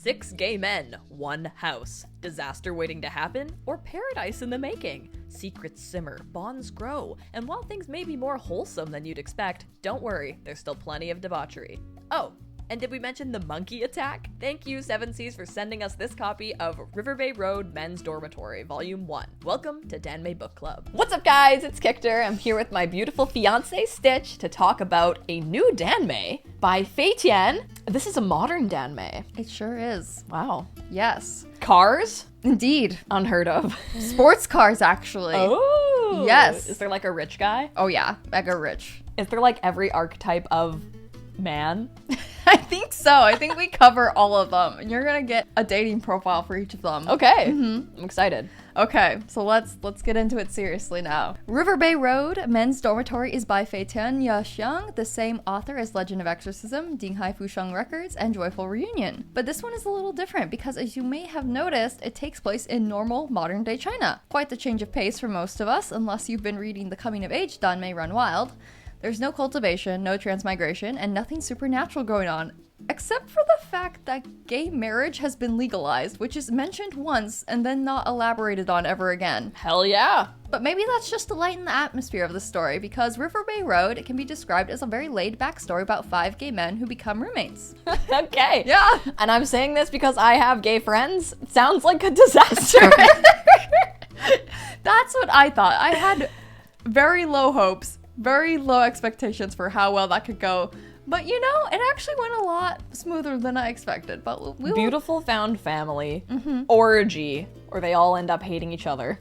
6 gay men, 1 house. Disaster waiting to happen, or paradise in the making? Secrets simmer, bonds grow, and while things may be more wholesome than you'd expect, don't worry, there's still plenty of debauchery. Oh, and did we mention the monkey attack? Thank you, 7 Seas, for sending us this copy of Riverbay Road Mens Dormitory, Volume 1. Welcome to Danmei Book Club. What's up, guys? It's Kictor. I'm here with my beautiful fiancé, Stitch, to talk about a new Danmei by Fei Tian. This is a modern Danmei. It sure is. Wow. Yes. Cars? Indeed. Unheard of. Sports cars, actually. Oh! Yes. Is there like a rich guy? Oh, yeah. Mega rich. Is there like every archetype of man? I think so. I think we cover all of them. And you're going to get a dating profile for each of them. Okay. I'm excited. Okay, so let's get into it seriously now. Riverbay Road Mens Dormitory is by Fei Tian Xiang, the same author as Legend of Exorcism, Dinghai Fusheng Records, and Joyful Reunion. But this one is a little different because, as you may have noticed, it takes place in normal modern-day China. Quite the change of pace for most of us, unless you've been reading the coming-of-age Danmei Run Wild. There's no cultivation, no transmigration, and nothing supernatural going on. Except for the fact that gay marriage has been legalized, which is mentioned once and then not elaborated on ever again. Hell yeah. But maybe that's just to lighten the atmosphere of the story, because Riverbay Road can be described as a very laid-back story about 5 gay men who become roommates. Okay. Yeah. And I'm saying this because I have gay friends. It sounds like a disaster. That's what I thought. I had very low hopes, very low expectations for how well that could go. But you know, it actually went a lot smoother than I expected. But we Beautiful found family. Orgy. Or they all end up hating each other.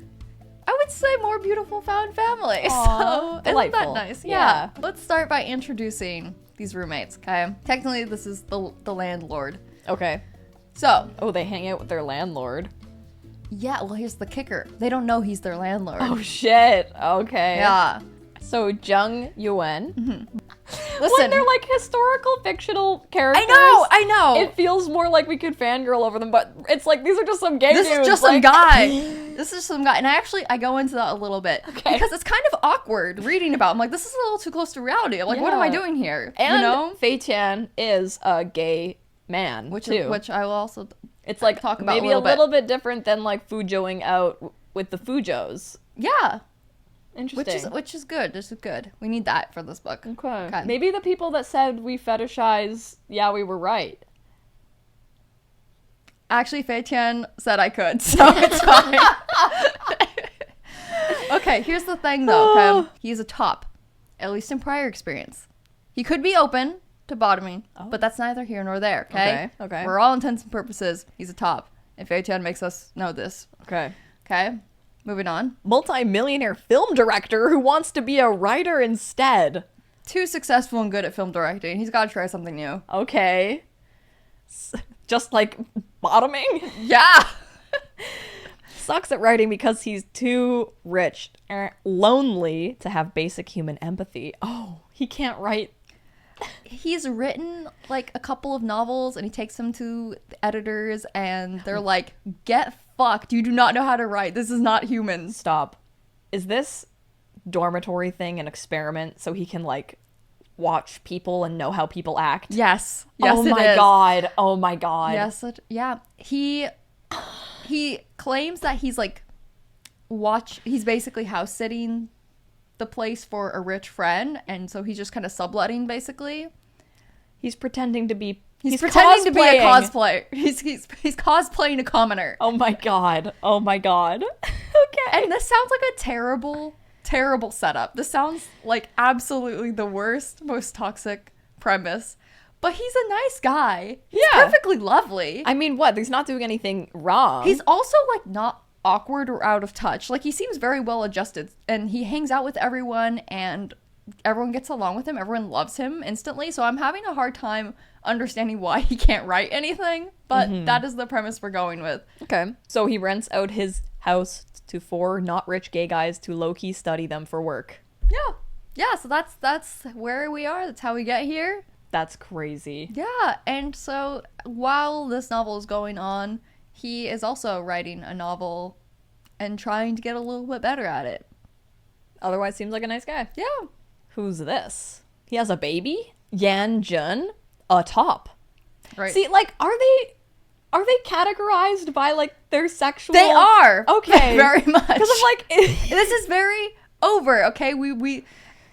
I would say more beautiful found family. Aw, So delightful. isn't that nice? Yeah. Let's start by introducing these roommates, okay? Technically, this is the landlord. Okay. So, Oh, they hang out with their landlord. yeah, well, here's the kicker. They don't know he's their landlord. Oh, shit. Okay. Yeah. So, Zheng Yuan. When Listen. they're like historical fictional characters. I know. It feels more like we could fangirl over them, but it's like these are just some gay This dudes. is just some guy. This is some guy. And I go into that a little bit. Okay. Because it's kind of awkward reading about. I'm like, this is a little too close to reality. I'm like, what am I Yeah. doing here? And you know? Fei Tian is a gay man, Which too. I will also It's like talk about maybe a little bit different than like Fujoing out with the Fujos. Yeah. Interesting. Which is good. This is good. We need that for this book. Okay. Maybe the people that said we fetishize, yeah, we were right. Actually, Fei Tian said I could, so it's fine. Okay, here's the thing though, okay? He's a top, at least in prior experience. He could be open to bottoming, but that's neither here nor there, okay? Okay. For all intents and purposes, he's a top. And Fei Tian makes us know this. Okay. Okay? Moving on. Multi-millionaire film director who wants to be a writer instead. Too successful and good at film directing. He's got to try something new. Okay. Just like bottoming? Yeah! Sucks at writing because he's too rich, lonely to have basic human empathy. Oh, he can't write. He's written like a couple of novels and he takes them to the editors and they're like, get fucked. You do not know how to write. This is not humans. Stop. Is this dormitory thing an experiment so he can like watch people and know how people act? Yes. Oh Yes, my god. Oh my god. Yes. Yeah. He claims that he's like he's basically house sitting the place for a rich friend, and so he's just kind of subletting basically. He's pretending to be He's pretending to be a cosplaying. cosplayer. He's cosplaying a commoner. Oh my god. Oh my god. Okay. And this sounds like a terrible setup. This sounds like absolutely the worst, most toxic premise. But he's a nice guy. He's perfectly lovely. I mean, what? He's not doing anything wrong. He's also like not awkward or out of touch. Like he seems very well adjusted and he hangs out with everyone and everyone gets along with him. Everyone loves him instantly. So I'm having a hard time understanding why he can't write anything, but that is the premise we're going with. Okay. So he rents out his house to 4 not rich gay guys to low-key study them for work. Yeah, so that's where we are. That's how we get here. That's crazy. Yeah, and so while this novel is going on, he is also writing a novel and trying to get a little bit better at it. Otherwise seems like a nice guy. Yeah. Who's this? He has a baby? Yan Jun? A top. Right. See, like, are they Are they categorized by, like, their sexual... They are. Okay. Very much. Because I'm like... This is very over, okay?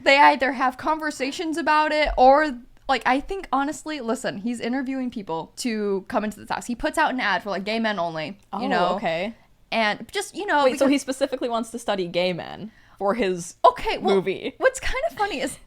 They either have conversations about it or, like, I think, honestly, listen, he's interviewing people to come into this house. He puts out an ad for, like, gay men only, you know? Okay. And just, you know... Wait, so he specifically wants to study gay men for his movie. What's kind of funny is...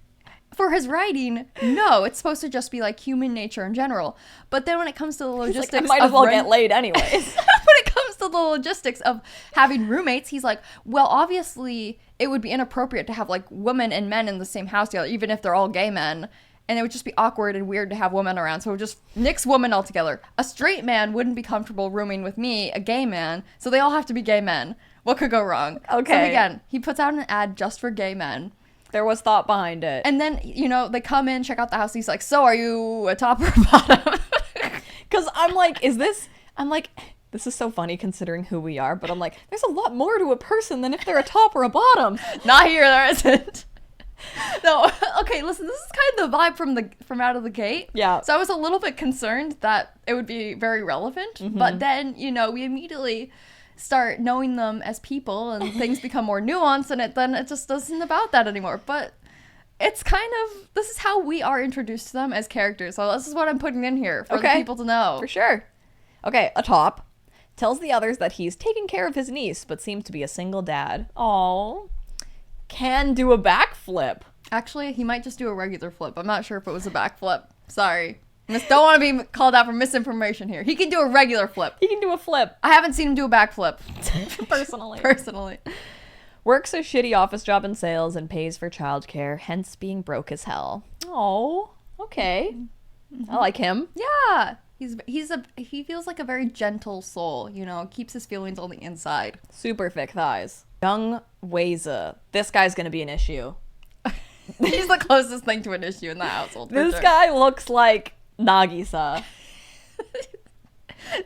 For his writing, no, it's supposed to just be like human nature in general. But then when it comes to the logistics, like, I might as well get laid anyways. When it comes to the logistics of having roommates, he's like, well, obviously it would be inappropriate to have like women and men in the same house together, even if they're all gay men. And it would just be awkward and weird to have women around. So it would just nix women altogether. A straight man wouldn't be comfortable rooming with me, a gay man. So they all have to be gay men. What could go wrong? Okay. So again, he puts out an ad just for gay men. There was thought behind it. And then, you know, they come in, check out the house. He's like, so are you a top or a bottom? Because I'm like, this is so funny considering who we are. But I'm like, there's a lot more to a person than if they're a top or a bottom. Not here, there isn't. No, okay, listen, this is kind of the vibe from out of the gate. Yeah. So I was a little bit concerned that it would be very relevant. Mm-hmm. But then, you know, we immediately... start knowing them as people and things become more nuanced and then it just isn't about that anymore. But it's kind of, this is how we are introduced to them as characters. So this is what I'm putting in here for the people to know. For sure. Okay, a top tells the others that he's taking care of his niece but seems to be a single dad. Aww. Can do a backflip. Actually, he might just do a regular flip. I'm not sure if it was a backflip. Sorry. Don't want to be called out for misinformation here. He can do a regular flip. He can do a flip. I haven't seen him do a backflip. Personally. Works a shitty office job in sales and pays for childcare, hence being broke as hell. Oh, okay. Mm-hmm. I like him. Yeah. He feels like a very gentle soul, you know, keeps his feelings on the inside. Super thick thighs. Young Weiza. This guy's gonna be an issue. He's the closest thing to an issue in the household. This guy looks like Nagisa.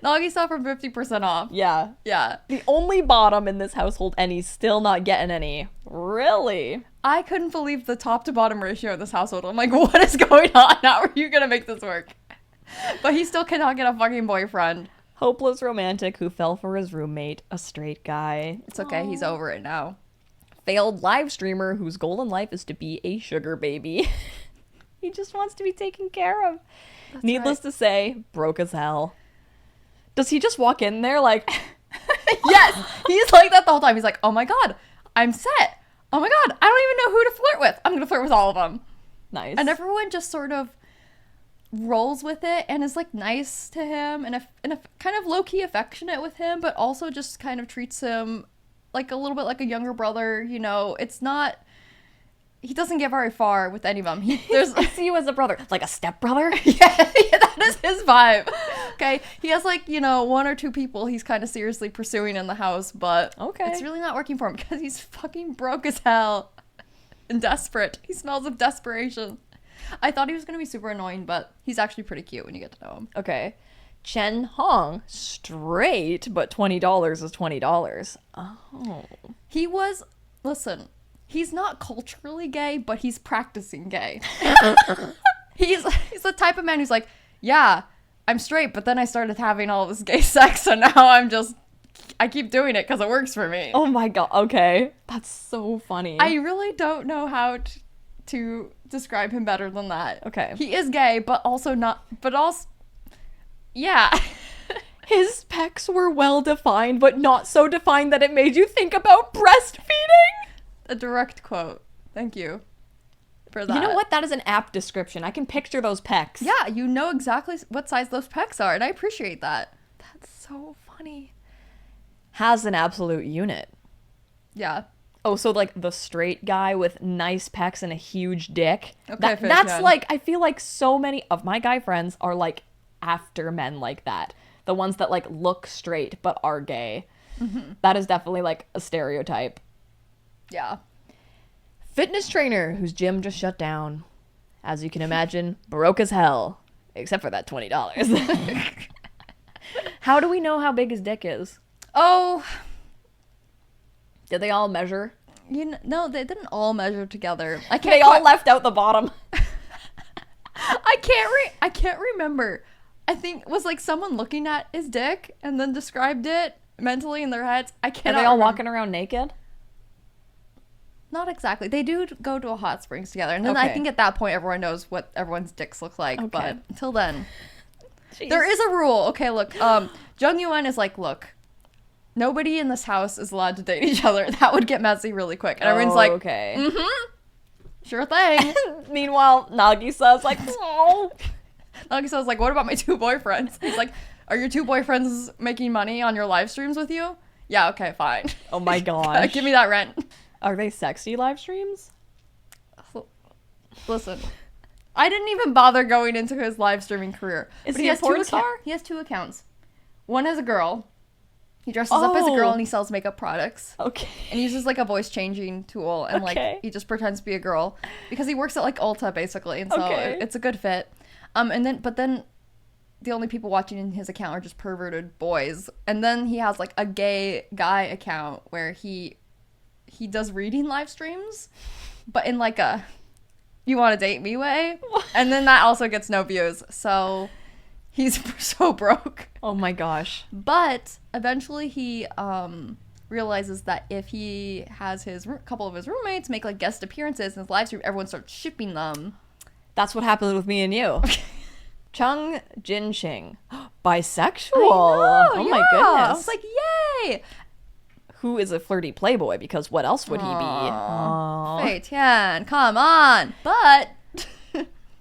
Nagisa from 50% off. Yeah. Yeah. The only bottom in this household, and he's still not getting any. Really? I couldn't believe the top to bottom ratio in this household. I'm like, what is going on? How are you gonna make this work? But he still cannot get a fucking boyfriend. Hopeless romantic who fell for his roommate, a straight guy. It's okay, he's over it now. Failed live streamer whose goal in life is to be a sugar baby. He just wants to be taken care of. That's Needless to say, broke as hell. Does he just walk in there like... Yes! He's like that the whole time. He's like, oh my god, I'm set. Oh my god, I don't even know who to flirt with. I'm gonna flirt with all of them. Nice. And everyone just sort of rolls with it and is like nice to him and kind of low-key affectionate with him, but also just kind of treats him like a little bit like a younger brother, you know. It's not... He doesn't get very far with any of them. He see you as a brother. Like a stepbrother? Yeah, that is his vibe. Okay? He has, like, you know, one or two people he's kind of seriously pursuing in the house, but it's really not working for him because he's fucking broke as hell and desperate. He smells of desperation. I thought he was going to be super annoying, but he's actually pretty cute when you get to know him. Okay. Chen Hong, straight, but $20 is $20. Oh. He was... Listen... He's not culturally gay, but he's practicing gay. He's the type of man who's like, yeah, I'm straight, but then I started having all this gay sex, so now I keep doing it because it works for me. Oh my god, okay. That's so funny. I really don't know how to describe him better than that. Okay. He is gay, but also not, but also, yeah. His pecs were well defined, but not so defined that it made you think about breastfeeding. A direct quote. Thank you for that. You know what? That is an apt description. I can picture those pecs. Yeah, you know exactly what size those pecs are, and I appreciate that. That's so funny. Has an absolute unit. Yeah. Oh, so like the straight guy with nice pecs and a huge dick. Okay, that's like, I feel like so many of my guy friends are like after men like that. The ones that like look straight but are gay. Mm-hmm. That is definitely like a stereotype. Yeah. Fitness trainer whose gym just shut down. As you can imagine, broke as hell. Except for that $20. How do we know how big his dick is? Oh. Did they all measure? No, they didn't all measure together. They all left out the bottom. I can't remember. I think was like someone looking at his dick and then described it mentally in their heads. I cannot. Are they all remember. walking around naked? Not exactly. They do go to a hot springs together, and then I Okay. think at that point everyone knows what everyone's dicks look like. Okay. But until then, Jeez. there is a rule. Okay, look. Jung Yuan is like, look, nobody in this house is allowed to date each other. That would get messy really quick, and everyone's like, okay. sure thing. Meanwhile, Nagisa's like, oh. Nagisa's like, what about my 2 boyfriends? He's like, are your 2 boyfriends making money on your live streams with you? Yeah, okay, fine. Oh my gosh. Give me that rent. Are they sexy live streams? Listen, I didn't even bother going into his live streaming career. Is But he a porn star? He has 2 accounts. One is a girl. He dresses up as a girl and he sells makeup products. Okay. And he uses like a voice changing tool and Okay. like he just pretends to be a girl because he works at like Ulta basically, and so Okay. it's a good fit. But then the only people watching in his account are just perverted boys. And then he has like a gay guy account where he does reading live streams, but in like a you want to date me way. And then that also gets no views. So he's so broke. Oh my gosh. But eventually he realizes that if he has his couple of his roommates make like guest appearances in his live stream, everyone starts shipping them. That's what happened with me and you. Chung Jinxing. Bisexual. Oh my yeah. goodness. I was like, yay! Who is a flirty playboy? Because what else would he be? Aw. Aww. Fei Tian, come on. But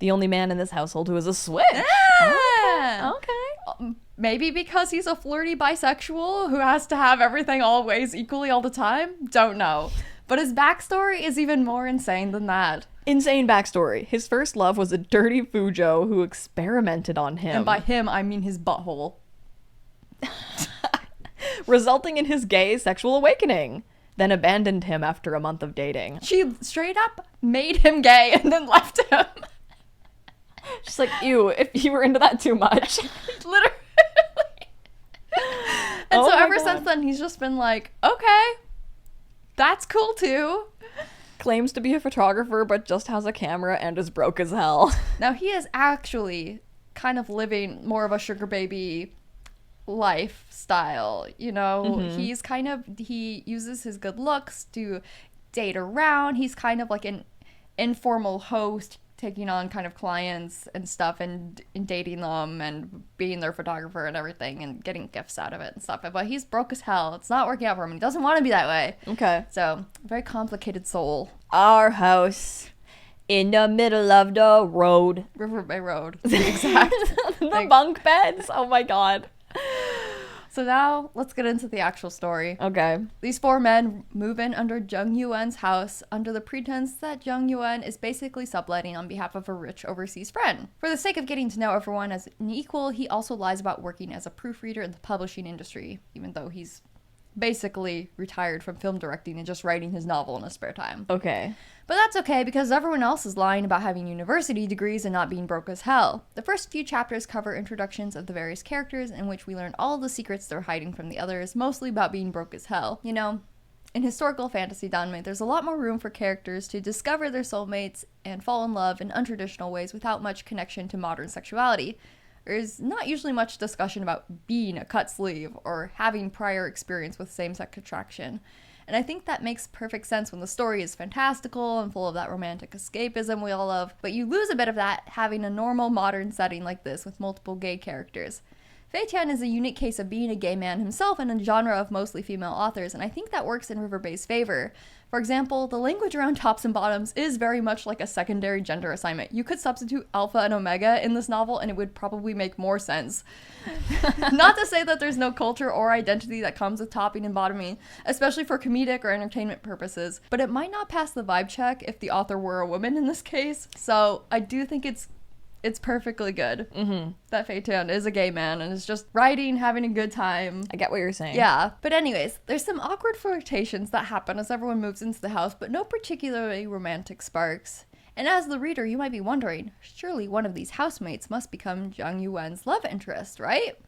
The only man in this household who is a switch. yeah. Okay. Maybe because he's a flirty bisexual who has to have everything always equally all the time? Don't know. But his backstory is even more insane than that. Insane backstory. His first love was a dirty Fujo who experimented on him. And by him, I mean his butthole. Resulting in his gay sexual awakening. Then abandoned him after a month of dating. She straight up made him gay and then left him. She's like, ew, if you were into that too much. Literally. And Oh so my ever God. since then, he's just been like, okay, that's cool too. Claims to be a photographer, but just has a camera and is broke as hell. Now he is actually kind of living more of a sugar baby lifestyle, you know. He's kind of, he uses his good looks to date around. He's kind of like an informal host, taking on kind of clients and stuff and dating them and being their photographer and everything and getting gifts out of it and stuff. But he's broke as hell. It's not working out for him. He doesn't want to be that way. Okay. So, very complicated soul. Our house in the middle of the road. Riverbay Road. To be exact. The bunk beds. Oh my god. So now, let's get into the actual story. Okay. These 4 men move in under Jung Yuan's house under the pretense that Jung Yuan is basically subletting on behalf of a rich overseas friend. For the sake of getting to know everyone as an equal, he also lies about working as a proofreader in the publishing industry, even though he's basically retired from film directing and just writing his novel in his spare time. Okay. But that's okay because everyone else is lying about having university degrees and not being broke as hell. The first few chapters cover introductions of the various characters in which we learn all the secrets they're hiding from the others, mostly about being broke as hell. You know, in historical fantasy Danmei, there's a lot more room for characters to discover their soulmates and fall in love in untraditional ways without much connection to modern sexuality. There's not usually much discussion about being a cut sleeve or having prior experience with same-sex attraction. And I think that makes perfect sense when the story is fantastical and full of that romantic escapism we all love, but you lose a bit of that having a normal modern setting like this with multiple gay characters. Fei Tian is a unique case of being a gay man himself in a genre of mostly female authors, and I think that works in Riverbay's favor. For example, the language around tops and bottoms is very much like a secondary gender assignment. You could substitute alpha and omega in this novel and it would probably make more sense. Not to say that there's no culture or identity that comes with topping and bottoming, especially for comedic or entertainment purposes, but it might not pass the vibe check if the author were a woman in this case, so I do think it's perfectly good that Fei Tian is a gay man and is just writing, having a good time. I get what you're saying. Yeah, but anyways, there's some awkward flirtations that happen as everyone moves into the house, but no particularly romantic sparks. And as the reader, you might be wondering, surely one of these housemates must become Jung Yuan's love interest, right?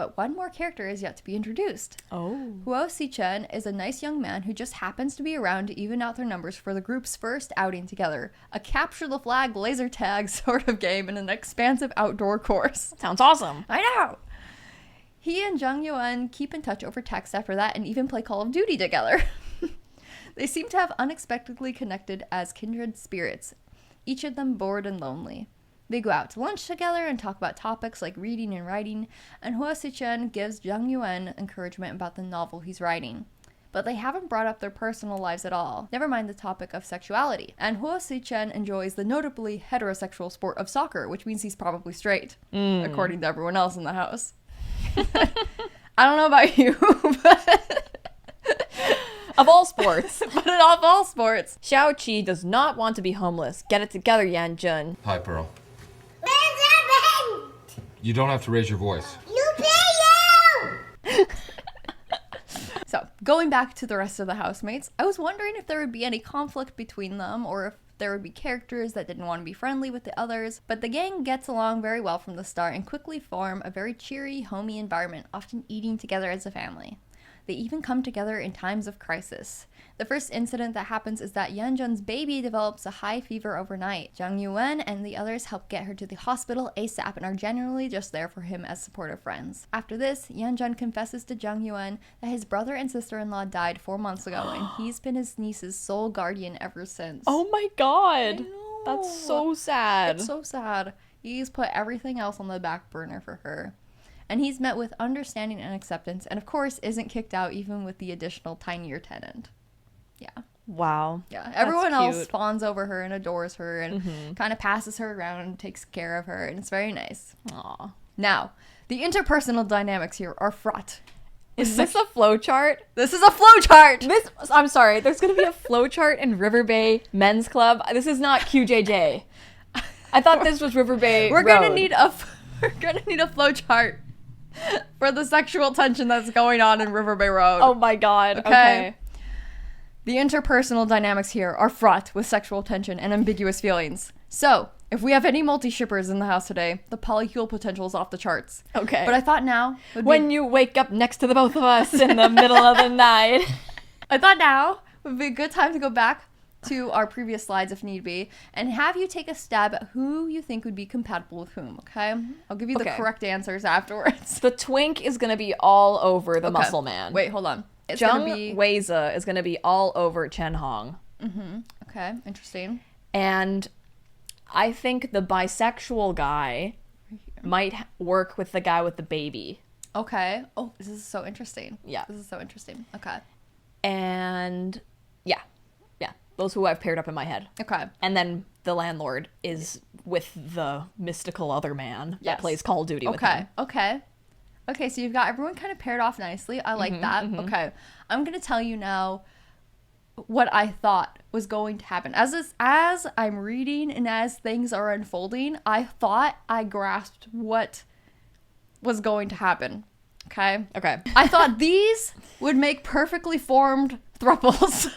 But one more character is yet to be introduced. Oh. Huo Si-chen is a nice young man who just happens to be around to even out their numbers for the group's first outing together. A capture the flag laser tag sort of game in an expansive outdoor course. Sounds awesome. I know! He and Jung Yuan keep in touch over text after that and even play Call of Duty together. They seem to have unexpectedly connected as kindred spirits, each of them bored and lonely. They go out to lunch together and talk about topics like reading and writing, and Huo Si-chen gives Jung Yuan encouragement about the novel he's writing. But they haven't brought up their personal lives at all, never mind the topic of sexuality. And Huo Si-chen enjoys the notably heterosexual sport of soccer, which means he's probably straight, according to everyone else in the house. I don't know about you, but... Of all sports. But of all sports. Xiao Qi does not want to be homeless. Get it together, Yan Jun. Hi, Pearl. What's happened? You don't have to raise your voice. You pay you! So, going back to the rest of the housemates, I was wondering if there would be any conflict between them or if there would be characters that didn't want to be friendly with the others, but the gang gets along very well from the start and quickly form a very cheery, homey environment, often eating together as a family. They even come together in times of crisis. The first incident that happens is that Yanjun's baby develops a high fever overnight. Jung Yuan and the others help get her to the hospital ASAP and are generally just there for him as supportive friends. After this, Yanjun confesses to Jung Yuan that his brother and sister-in-law died 4 months ago and he's been his niece's sole guardian ever since. Oh my god. I know. That's so sad. It's so sad. He's put everything else on the back burner for her. And he's met with understanding and acceptance, and of course isn't kicked out even with the additional tinier tenant. Yeah. Wow. Yeah. Everyone else cute. fawns over her and adores her and kind of passes her around and takes care of her, and it's very nice. Aw. Now, the interpersonal dynamics here are fraught. Is this a flowchart? This is a flowchart! I'm sorry, there's gonna be a flowchart in Riverbay Men's Club. This is not QJJ. I thought this was Riverbay We're Road. gonna need a flowchart for the sexual tension that's going on in Riverbay Road. Oh my god. Okay. The interpersonal dynamics here are fraught with sexual tension and ambiguous feelings. So, if we have any multi-shippers in the house today, the polycule potential is off the charts. Okay. But I thought now would be... When you wake up next to the both of us in the middle of the night. I thought now would be a good time to go back to our previous slides if need be, and have you take a stab at who you think would be compatible with whom, okay? I'll give you the correct answers afterwards. The twink is gonna be all over the muscle man. Wait, hold on. It's Zhang gonna be... Weiza is gonna be all over Chen Hong. Okay, interesting. And I think the bisexual guy might work with the guy with the baby. Okay. Oh, this is so interesting. Yeah. This is so interesting. Okay. And yeah. Those who I've paired up in my head. Okay. And then the landlord is with the mystical other man that Yes. plays Call of Duty with him. Okay, so you've got everyone kind of paired off nicely. I like that. Okay. I'm going to tell you now what I thought was going to happen. As I'm reading and as things are unfolding, I thought I grasped what was going to happen. Okay? Okay. I thought these would make perfectly formed thruples.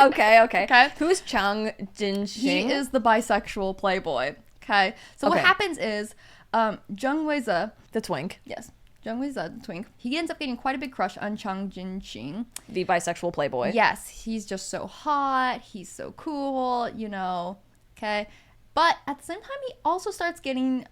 Okay. Who's Chang Jinxing? He is the bisexual playboy. Okay. So what Okay. happens is Zheng Weize, the twink. yes, Zheng Weize, the twink, he ends up getting quite a big crush on Chang Jinxing. The bisexual playboy. Yes, he's just so hot. He's so cool, you know. Okay. But at the same time, he also starts getting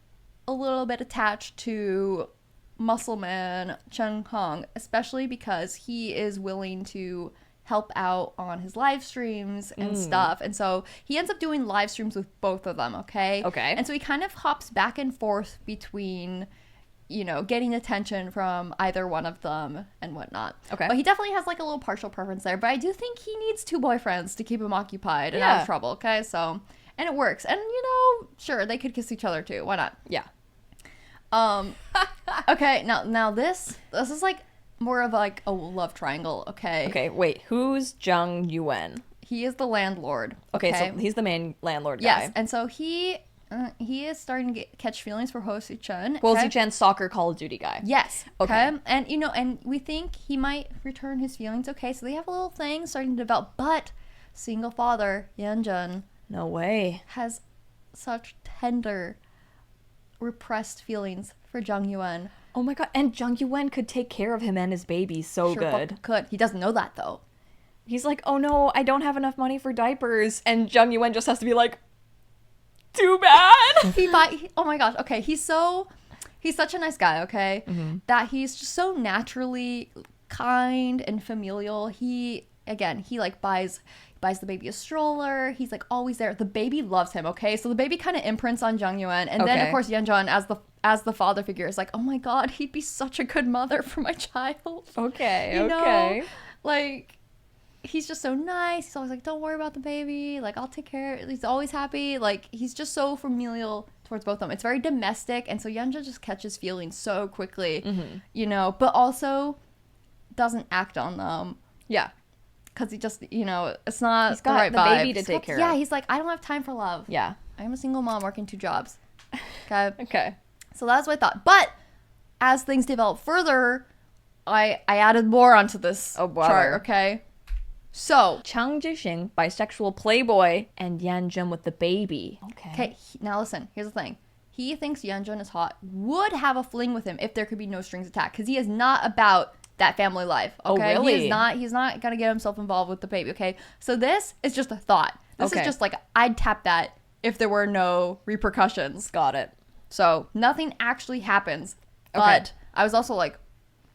a little bit attached to muscle man Chen Hong, especially because he is willing to help out on his live streams and stuff. And so he ends up doing live streams with both of them, okay? Okay. And so he kind of hops back and forth between, you know, getting attention from either one of them and whatnot. Okay. But he definitely has like a little partial preference there. But I do think he needs 2 boyfriends to keep him occupied and out Yeah. of trouble, okay? So, and it works. And, you know, sure, they could kiss each other too. Why not? Yeah. Okay, now this is like more of like a love triangle, okay? Okay, wait. Who's Zhang Yuan? He is the landlord. Okay, so he's the main landlord guy. yes, and so he is starting to catch feelings for Ho Si Chen. Well, okay? Chen soccer Call of Duty guy. Yes. Okay. Okay. And you know, and we think he might return his feelings. Okay, so they have a little thing starting to develop, but single father Yan Jun No way. has such tender repressed feelings for Jung Yuan. Oh my god, and Jung Yuan could take care of him and his baby so Sure good. fucking could. He doesn't know that though. He's like, oh no, I don't have enough money for diapers. And Jung Yuan just has to be like, too bad. Oh my gosh. Okay, he's such a nice guy. Okay, that he's just so naturally kind and familial. He like buys the baby a stroller. He's like always there. The baby loves him. Okay, so the baby kind of imprints on Jung Yuan, and then of course Yeonjun as the father figure is like, oh my god, he'd be such a good mother for my child. Okay, you okay. know? Like, he's just so nice. He's always like, don't worry about the baby. Like, I'll take care. He's always happy. Like, he's just so familial towards both of them. It's very domestic, and so Yeonjun just catches feelings so quickly, you know, but also doesn't act on them. Yeah. Because he just, you know, it's not He's got the right the vibe. baby to take care of. Yeah, he's like, I don't have time for love. Yeah. I'm a single mom working 2 jobs. Okay. Okay. So that's what I thought. But as things develop further, I added more onto this chart, okay? So, Chang Jixing, bisexual playboy, and Yeonjun with the baby. okay, now listen, here's the thing. He thinks Yeonjun is hot, would have a fling with him if there could be no strings attached, because he is not about that family life, okay? Oh, really? He's not gonna get himself involved with the baby, okay? So this is just a thought. This is just like, I'd tap that if there were no repercussions. Got it. So nothing actually happens. But I was also like,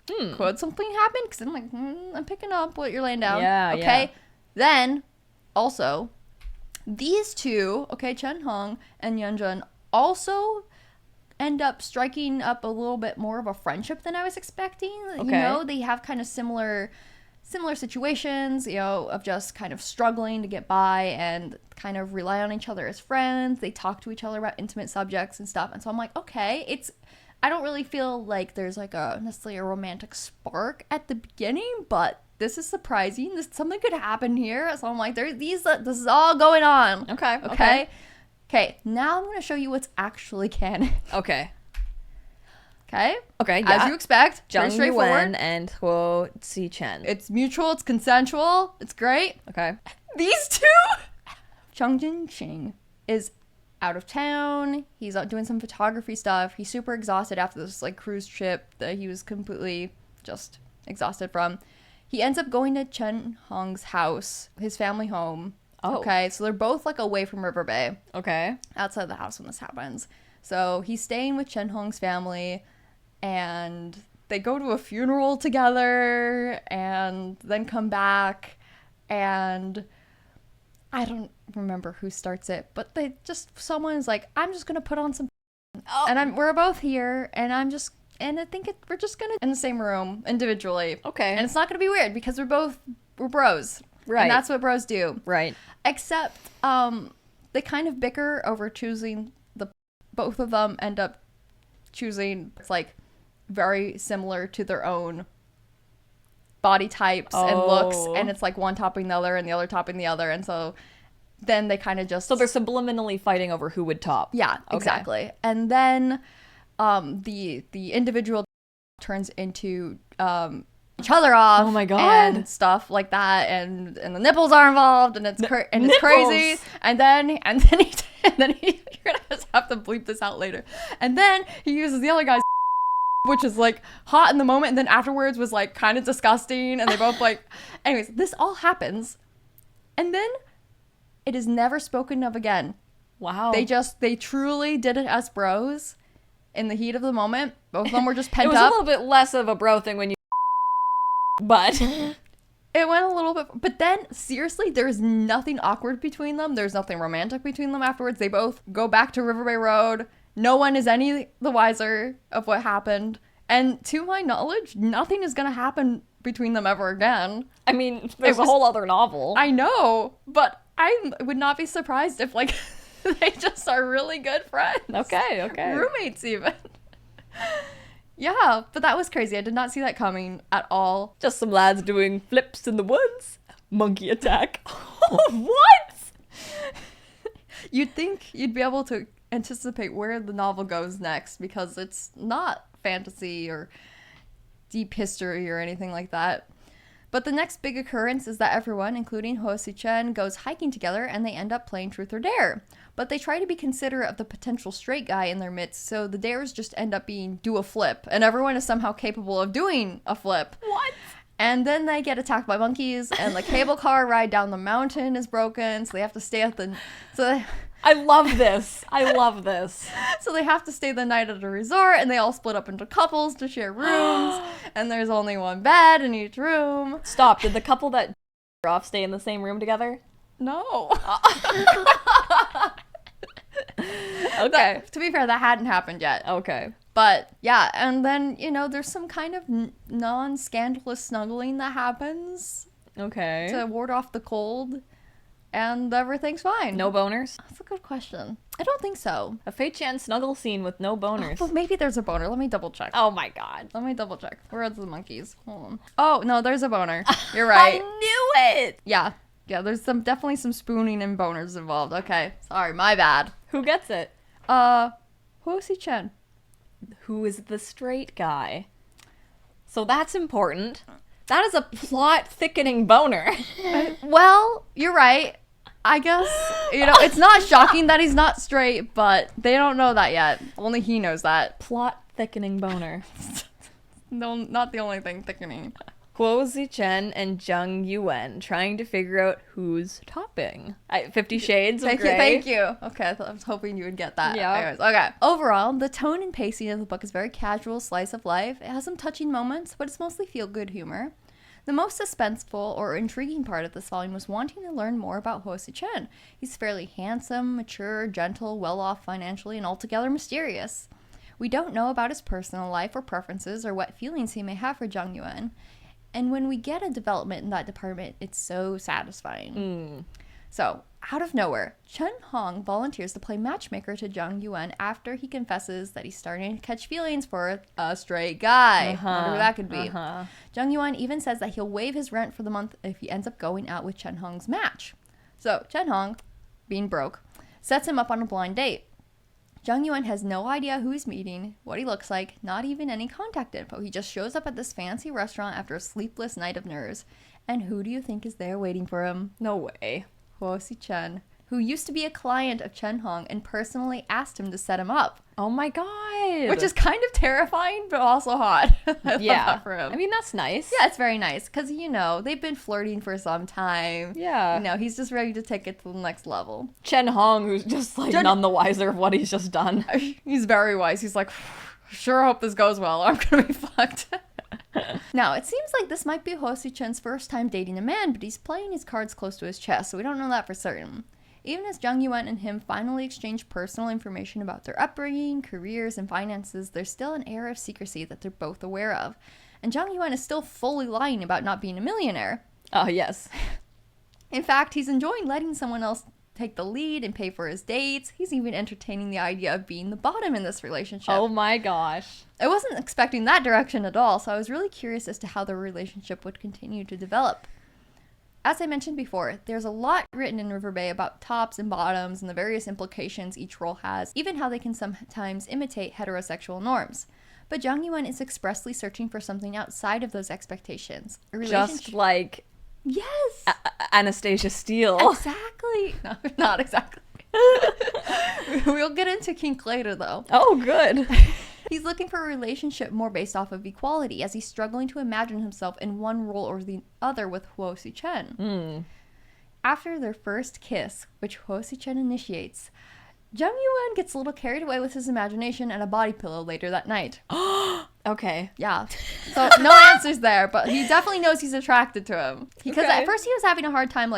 could something happen? Because I'm like, I'm picking up what you're laying down. Yeah, okay. yeah. Then, also, these two, okay, Chen Hong and Yeonjun, also end up striking up a little bit more of a friendship than I was expecting. You know, they have kind of similar situations, you know, of just kind of struggling to get by and kind of rely on each other as friends. They talk to each other about intimate subjects and stuff. And so I'm like, okay, I don't really feel like there's like necessarily a romantic spark at the beginning, but this is surprising. Something could happen here. So I'm like, this is all going on. Okay. Now I'm going to show you what's actually canon. Okay. Okay? Okay, yeah. As you expect. Jung Very straightforward. Yuan and Huo Zichen. It's mutual. It's consensual. It's great. Okay. These two? Chung Jin-ching is out of town. He's out doing some photography stuff. He's super exhausted after this like cruise trip that he was completely just exhausted from. He ends up going to Chen Hong's house, his family home. Oh. Okay, so they're both like away from Riverbay. Okay. Outside the house when this happens. So he's staying with Chen Hong's family, and they go to a funeral together and then come back, and I don't remember who starts it, but someone's like, I'm just gonna put on some and we're both here, and I think we're just gonna in the same room individually. Okay. And it's not gonna be weird because we're bros. Right. And that's what bros do. Right. Except they kind of bicker over choosing both of them end up choosing like very similar to their own body types and looks, and it's like one topping the other and the other topping the other, and so then they kind of just So they're subliminally fighting over who would top. yeah, exactly. And then the individual turns into each other off. Oh my God. And stuff like that, and the nipples are involved, and it's it's crazy. And then he you're gonna just have to bleep this out later. And then he uses the other guy's which is like hot in the moment, and then afterwards was like kind of disgusting, and they both like anyways, this all happens, and then it is never spoken of again. Wow. They truly did it as bros in the heat of the moment. Both of them were just pent it was up. a little bit less of a bro thing when you but It went a little bit, but then seriously, there's nothing awkward between them. There's nothing romantic between them afterwards. They both go back to Riverbay Road. No one is any the wiser of what happened. And to my knowledge, nothing is going to happen between them ever again. I mean, there's a whole other novel. I know, but I would not be surprised if like they just are really good friends. Okay. Roommates even. Yeah, but that was crazy. I did not see that coming at all. Just some lads doing flips in the woods. Monkey attack. What? You'd think you'd be able to anticipate where the novel goes next, because it's not fantasy or deep history or anything like that. But the next big occurrence is that everyone, including Ho Si-chen, goes hiking together and they end up playing Truth or Dare. But they try to be considerate of the potential straight guy in their midst, so the dares just end up being do a flip, and everyone is somehow capable of doing a flip. What? And then they get attacked by monkeys, and the cable car ride down the mountain is broken, so they have to stay at the... I love this. I love this. So they have to stay the night at a resort, and they all split up into couples to share rooms, and there's only one bed in each room. Stop. Did the couple that off stay in the same room together? No. Okay. To be fair, that hadn't happened yet. Okay. But yeah, and then, there's some kind of non-scandalous snuggling that happens Okay. to ward off the cold, and everything's fine. No boners? That's a good question. I don't think so. A Fei Tian snuggle scene with no boners. But maybe there's a boner. Let me double check. Oh my god. Let me double check. Where are the monkeys? Hold on. Oh, no, there's a boner. You're right. I knew it! Yeah, there's definitely some spooning and boners involved. Okay, sorry, my bad. Who gets it? Ho Si-chen. Who is the straight guy? So that's important. That is a plot-thickening boner. Well, you're right. I guess, it's not shocking that he's not straight, but they don't know that yet. Only he knows that. Plot-thickening boner. No, not the only thing thickening. Guo Zichen and Zhang Yuan trying to figure out who's topping. 50 Shades of Grey. Thank you. Okay, I was hoping you would get that. Yeah. Anyways, okay. Overall, the tone and pacing of the book is very casual slice of life. It has some touching moments, but it's mostly feel-good humor. The most suspenseful or intriguing part of this volume was wanting to learn more about Ho Si-chen. He's fairly handsome, mature, gentle, well-off financially, and altogether mysterious. We don't know about his personal life or preferences or what feelings he may have for Zhang Yuan. And when we get a development in that department, it's so satisfying. So, out of nowhere, Chen Hong volunteers to play matchmaker to Zhang Yuan after he confesses that he's starting to catch feelings for a straight guy. Wonder who that could be. Zhang Yuan even says that he'll waive his rent for the month if he ends up going out with Chen Hong's match. So, Chen Hong, being broke, sets him up on a blind date. Zhang Yuan has no idea who he's meeting, what he looks like, not even any contact info. He just shows up at this fancy restaurant after a sleepless night of nerves. And who do you think is there waiting for him? No way. Ho Si-chen, who used to be a client of Chen Hong and personally asked him to set him up. Oh my god. Which is kind of terrifying, but also hot. I love that for him. I mean, that's nice. Yeah, it's very nice, because, they've been flirting for some time. Yeah. He's just ready to take it to the next level. Chen Hong, who's just, none the wiser of what he's just done. He's very wise. He's like, sure hope this goes well. I'm gonna be fucked. Now, it seems like this might be Ho Si-chen's first time dating a man, but he's playing his cards close to his chest, so we don't know that for certain. Even as Zhang Yuan and him finally exchange personal information about their upbringing, careers, and finances, there's still an air of secrecy that they're both aware of. And Zhang Yuan is still fully lying about not being a millionaire. Oh, yes. In fact, he's enjoying letting someone else take the lead and pay for his dates. He's even entertaining the idea of being the bottom in this relationship. Oh my gosh. I wasn't expecting that direction at all, so I was really curious as to how their relationship would continue to develop. As I mentioned before, there's a lot written in Riverbay about tops and bottoms and the various implications each role has, even how they can sometimes imitate heterosexual norms. But Zhang Yuan is expressly searching for something outside of those expectations. A Just like Yes! Anastasia Steele. Exactly! No, not exactly. We'll get into Kink later, though. Oh, good. He's looking for a relationship more based off of equality, as he's struggling to imagine himself in one role or the other with Ho Si-chen. After their first kiss, which Ho Si-chen initiates, Zhang Yuan gets a little carried away with his imagination and a body pillow later that night. Okay. Yeah. So no answers there, but he definitely knows he's attracted to him. Because Okay. at first he was having a hard time,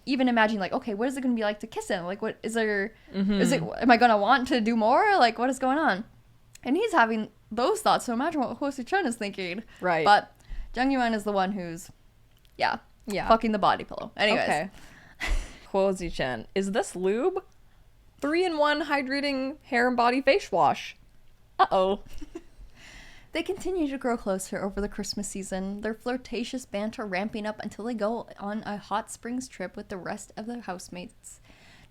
even imagining, okay, what is it going to be like to kiss him? What is there, am I going to want to do more? What is going on? And he's having those thoughts, so imagine what Ho Si-chen is thinking. Right. But Zhang Yuan is the one who's, fucking the body pillow. Anyways. Okay. Huo Zichen. Is this lube? 3-in-1 hydrating hair and body face wash. Uh-oh. They continue to grow closer over the Christmas season, their flirtatious banter ramping up until they go on a hot springs trip with the rest of the housemates.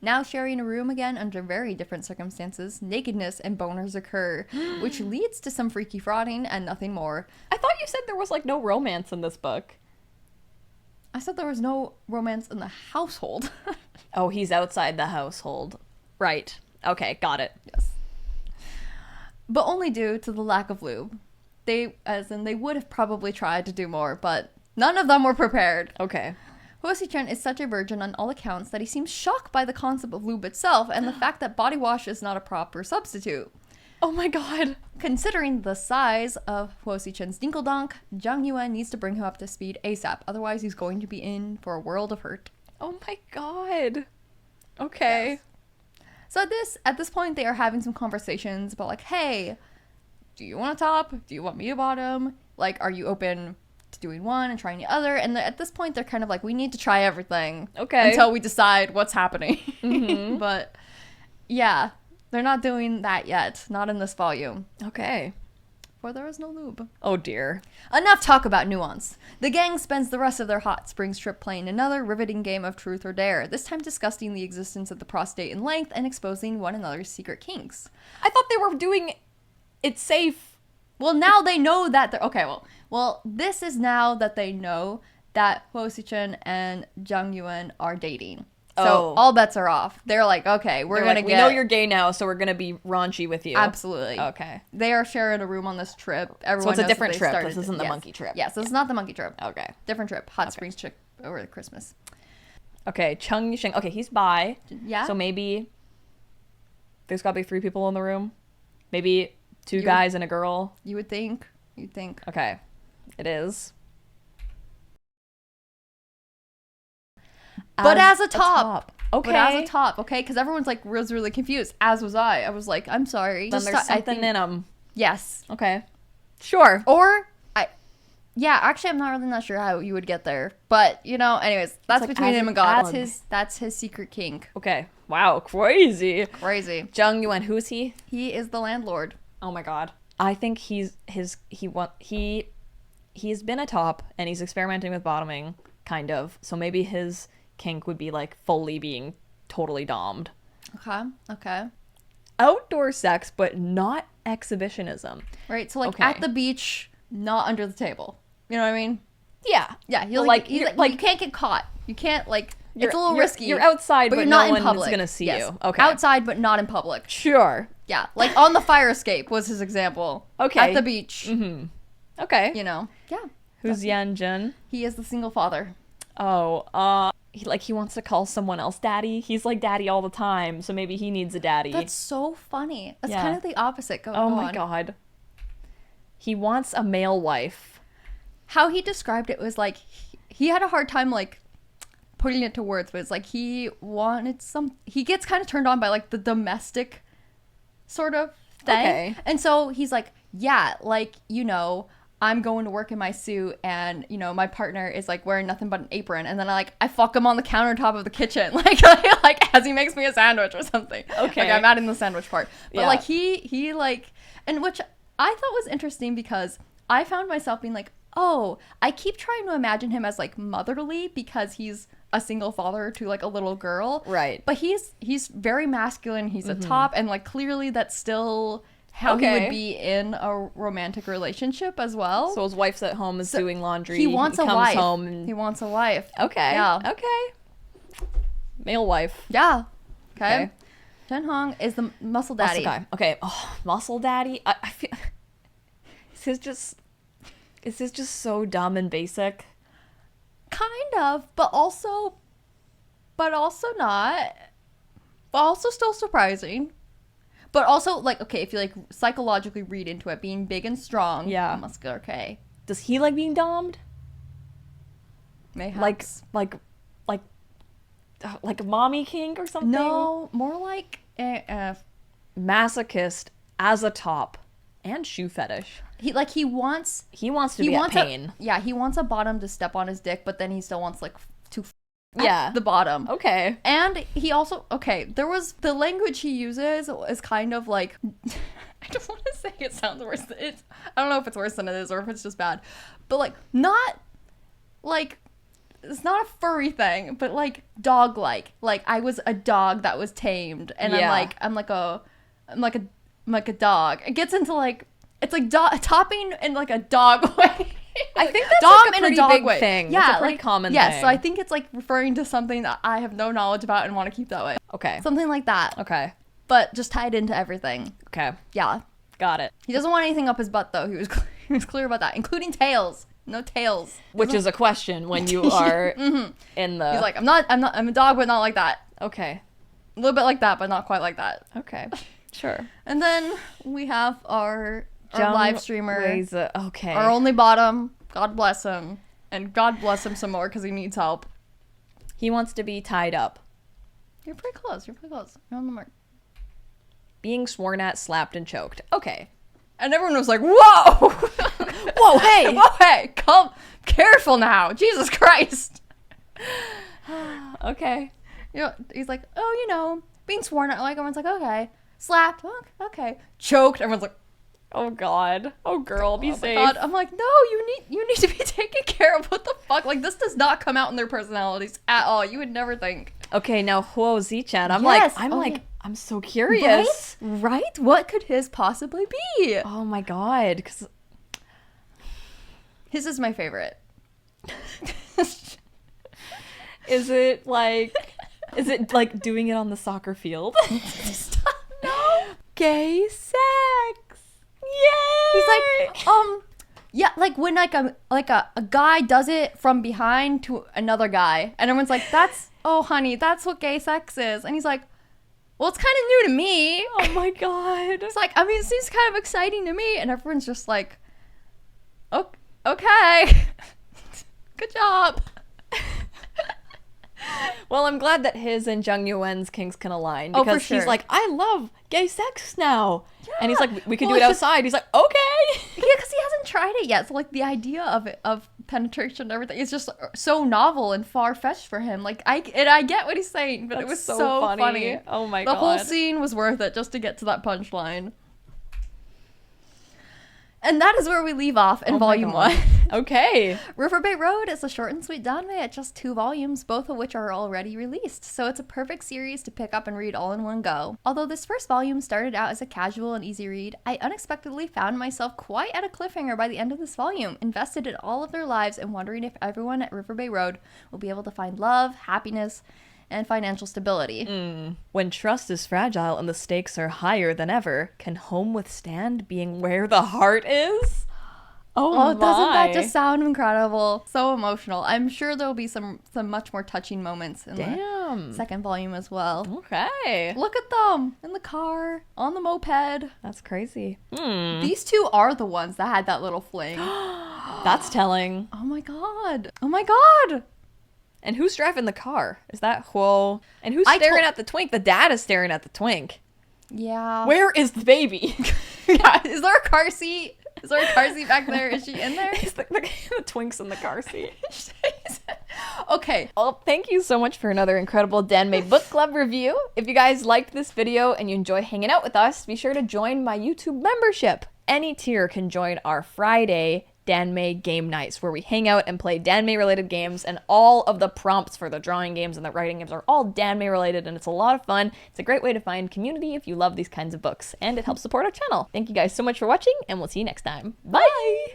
Now sharing a room again under very different circumstances, nakedness and boners occur, which leads to some freaky frauding and nothing more. I thought you said there was no romance in this book. I said there was no romance in the household. Oh, he's outside the household. Right. Okay, got it. Yes. But only due to the lack of lube. They would have probably tried to do more, but none of them were prepared. Okay. Fei Tian is such a virgin on all accounts that he seems shocked by the concept of lube itself and the fact that body wash is not a proper substitute. Oh my god. Considering the size of Fei Tian's dinkeldonk, Zhang Yuan needs to bring him up to speed ASAP, otherwise he's going to be in for a world of hurt. Oh my god. Okay. Yes. So at this point, they are having some conversations about like, hey, do you want to top? Do you want me to bottom? Like, are you open to doing one and trying the other? And at this point, they're kind of like, we need to try everything. Okay. Until we decide what's happening. Mm-hmm. But yeah, they're not doing that yet. Not in this volume. Okay. For there is no lube. Oh dear. Enough talk about nuance. The gang spends the rest of their hot spring trip playing another riveting game of truth or dare, this time discussing the existence of the prostate in length and exposing one another's secret kinks. I thought they were doing it safe. Well, now they know that they're... Okay, well, this is now that they know that Fei Tian and Zhang Yuan are dating. So Oh. all bets are off. They're like, okay, we're going to We get... know you're gay now, so we're gonna be raunchy with you. Absolutely. Okay. They are sharing a room on this trip. Everyone So it's a knows that different they trip. started- This isn't the yes. monkey trip. Yes, this is not the monkey trip. Okay. Different trip. Hot Springs trip over Christmas. Okay, Chung Yisheng. Okay, he's bi. Yeah. So maybe there's gotta be 3 people in the room. Maybe 2 You- guys and a girl. You would think. You'd think. Okay. It is. But as a top. Okay. But as a top, okay? Because everyone's like was really confused, as was I. I was like, I'm sorry. Then Just there's I something think- in them. Yes. Okay. Sure. Or yeah, actually I'm not sure how you would get there. But you know, anyways, that's like between as him an and God. add-on. That's his secret kink. Okay. Wow. Crazy. Crazy. Zhang Yuan. Who is he? He is the landlord. Oh my god. I think he's been a top and he's experimenting with bottoming, kind of. So maybe his kink would be like fully being totally dommed. Okay. Outdoor sex, but not exhibitionism. Right. So like Okay. at the beach, not under the table. You know what I mean? Yeah. Yeah. He's But, like, you're- he's like, you can't get caught. You can't like. It's a little you're- risky. You're outside, but you're no not in one public. is gonna see Yes. you. Okay. Outside, but not in public. Sure. Yeah, like on the fire escape was his example. Okay. At the beach. Mm-hmm. Okay. You know. Yeah. Who's Yan Jun? He is the single father. Oh, he wants to call someone else daddy. He's like daddy all the time, so maybe he needs a daddy. That's so funny. That's Yeah. kind of the opposite. Go oh go my on. god. He wants a male wife. How he described it was like he had a hard time like putting it to words, but it's like he wanted he gets kind of turned on by like the domestic sort of thing. Okay. And so he's like, yeah, like, you know, I'm going to work in my suit and, you know, my partner is like wearing nothing but an apron. And then I fuck him on the countertop of the kitchen. Like as he makes me a sandwich or something. Okay. Like I'm adding the sandwich part. But Yeah. like he like, and which I thought was interesting because I found myself being like, oh, I keep trying to imagine him as like motherly because he's a single father to like a little girl. Right. But he's very masculine. He's a top, and like clearly that's still how he Okay. would be in a romantic relationship as well. So his wife's at home is doing laundry. he wants a comes wife. home and... He wants a wife. Okay. Yeah. Okay. Male wife. Yeah. Okay. Okay. Chen Hong is the muscle daddy. Muscle guy. Okay. Oh, muscle daddy. I feel is this just so dumb and basic? Kind of, but also not. But also still surprising. But also, like, okay, if you, like, psychologically read into it, being big and strong. Yeah. Muscular, okay. Does he like being dommed? Mayhaps. Like a mommy kink or something? No, more like, Masochist as a top and shoe fetish. he wants... He wants to be at pain. he wants a bottom to step on his dick, but then he still wants, like, to Yeah. the bottom. Okay. And he also, okay, there was, the language he uses is kind of like, I don't want to say it sounds worse than it's, I don't know if it's worse than it is or if it's just bad, but like, not, like, it's not a furry thing, but like, dog-like. Like, I was a dog that was tamed, and Yeah. I'm like a dog. It gets into like, it's like topping in like a dog way. I think that's Dom like a in pretty dog big way. thing. Yeah, That's a pretty common yes, thing. so I think it's like referring to something that I have no knowledge about and want to keep that way. Okay. Something like that. Okay. But just tied into everything. Okay. Yeah. Got it. He doesn't want anything up his butt though. He was clear about that, including tails. No tails. Which is a question when you are in the. He's like, I'm a dog, but not like that. Okay. A little bit like that, but not quite like that. Okay. Sure. And then we have our Jung live streamer, Wei-ze. Okay. our only bottom. God bless him, and God bless him some more because he needs help. He wants to be tied up. You're pretty close. You're on the mark. Being sworn at, slapped, and choked. Okay. And everyone was like, "Whoa, Whoa, hey! whoa, hey, come, careful now, Jesus Christ." Okay. You know, he's like, "Oh, being sworn at." Like everyone's like, "Okay." Slapped. Okay. Choked. Everyone's like, Oh God. Oh girl, be "Oh my safe. God." I'm like, "No, you need to be taken care of. What the fuck? Like this does not come out in their personalities at all. You would never think." Okay, now Huo Zichan. Yes, I'm so curious. Right? What could his possibly be? Oh my God. Because His is my favorite. is it like doing it on the soccer field? No. Gay sex. Yay! He's like, yeah, like when a guy does it from behind to another guy, and everyone's like, "Oh, honey, that's what gay sex is," and he's like, "Well, it's kind of new to me." Oh my God. It's like, I mean, it seems kind of exciting to me, and everyone's just like, "Okay, good job." Well, I'm glad that his and Jung Yuen's kinks can align Oh, because for he's sure. like, I love gay sex now, and he's like, we can Well, do it it's just- outside. He's like, okay. Yeah, because he hasn't tried it yet. So like the idea of penetration and everything is just so novel and far fetched for him. Like I get what he's saying, but it That's was so so funny. funny. Oh my The God. whole scene was worth it just to get to that punchline. And that is where we leave off in Oh my volume God. 1. Okay. Riverbay Road is a short and sweet Danmei at just 2 volumes, both of which are already released, so it's a perfect series to pick up and read all in one go. Although this first volume started out as a casual and easy read, I unexpectedly found myself quite at a cliffhanger by the end of this volume, invested in all of their lives and wondering if everyone at Riverbay Road will be able to find love, happiness, and financial stability. When trust is fragile and the stakes are higher than ever, can home withstand being where the heart is? Oh, my. doesn't that just sound incredible? So emotional. I'm sure there'll be some much more touching moments in the Damn. second volume as well. Okay. Look at them in the car, on the moped. That's crazy. These two are the ones that had that little fling. That's telling. Oh my god. Oh my god. And who's driving the car? Is that Huo? And who's I staring told- at the twink? The dad is staring at the twink. Yeah. Where is the baby? Yeah. Is there a car seat? Is there a car seat back there? Is she in there? Is the twink's in the car seat. Okay. Well, thank you so much for another incredible Danmei Book Club review. If you guys liked this video and you enjoy hanging out with us, be sure to join my YouTube membership. Any tier can join our Friday Danmei game nights where we hang out and play Danmei related games, and all of the prompts for the drawing games and the writing games are all Danmei related, and it's a lot of fun. It's a great way to find community if you love these kinds of books, and it helps support our channel. Thank you guys so much for watching, and we'll see you next time. Bye!